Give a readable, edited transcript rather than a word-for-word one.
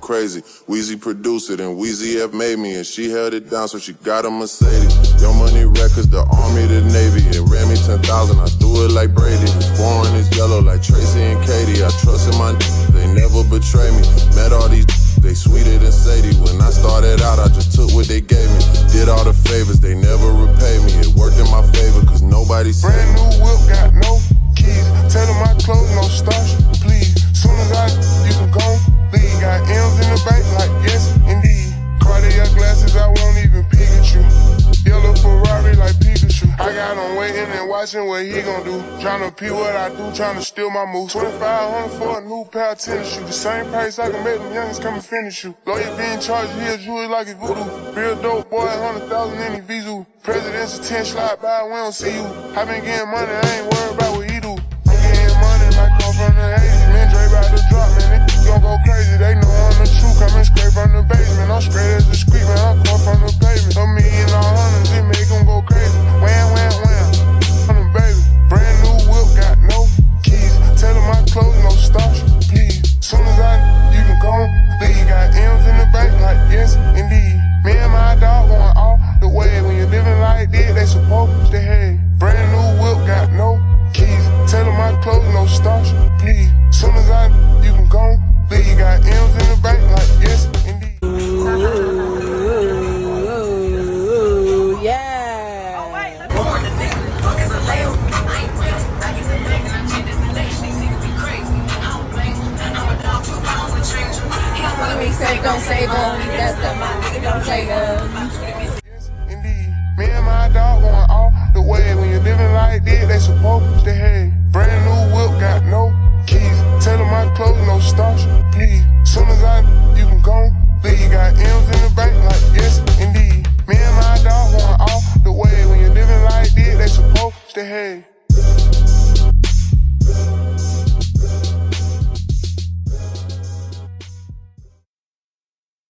crazy. Weezy produced it and Weezy F made me, and she held it down so she got a Mercedes. Young Money Records, the Army, the Navy. It ran me 10,000, I threw it like Brady. It's foreign, it's yellow like Tracy and Katie. I trust in my they never betray me. Met all these they sweeter than Sadie. When I started out, I just took what they gave me. Did all the favors, they never repay me. It worked in my favor, cause nobody said brand new whip, got no keys. Tell them my clothes, no starch, please. Soon as you can go leave. Got M's in the bank, like yes, indeed. Cartier glasses, I won't even peek at you. Yellow Ferrari like Pikachu. I got him waiting and watching what he gon' do. Tryna pee what I do, tryna steal my moves. 2,500 for a new pair of tennis shoes. The same price I can make them youngins come and finish you. Lawyer being charged, he'll jewelry like it's voodoo. Real dope boy, 100,000 in his Vizu. President's a 10 slide by, we don't see you. I been getting money, I ain't worried about what he do. I'm getting money like come from the 80s. Man, Dre about to drop, man, they gon' go crazy. They know I'm the truth, coming straight from the basement. I'm straight as a street, man, I'm come from the pavement. $1 million all hundreds, it make them go crazy. Wham, wham, wham, on the baby. Brand new whip, got no keys. Tell them my clothes, no starch, please. Soon as you can go leave. Got M's in the bank, like yes, indeed. Me and my dog going all the way. When you're living like this, they supposed to hate. Brand new whip, got no keys. Tell them my clothes, no starch, please. Soon as you can go leave. Got M's in the bank, like yes, indeed. Ooh, yeah. Oh, wait, don't say that's the money, don't say yes, indeed. Me and my dog going all the way. When you're living like this, they supposed to hate. Brand new whip, got no keys. Tell them my clothes, no starch, please. Soon as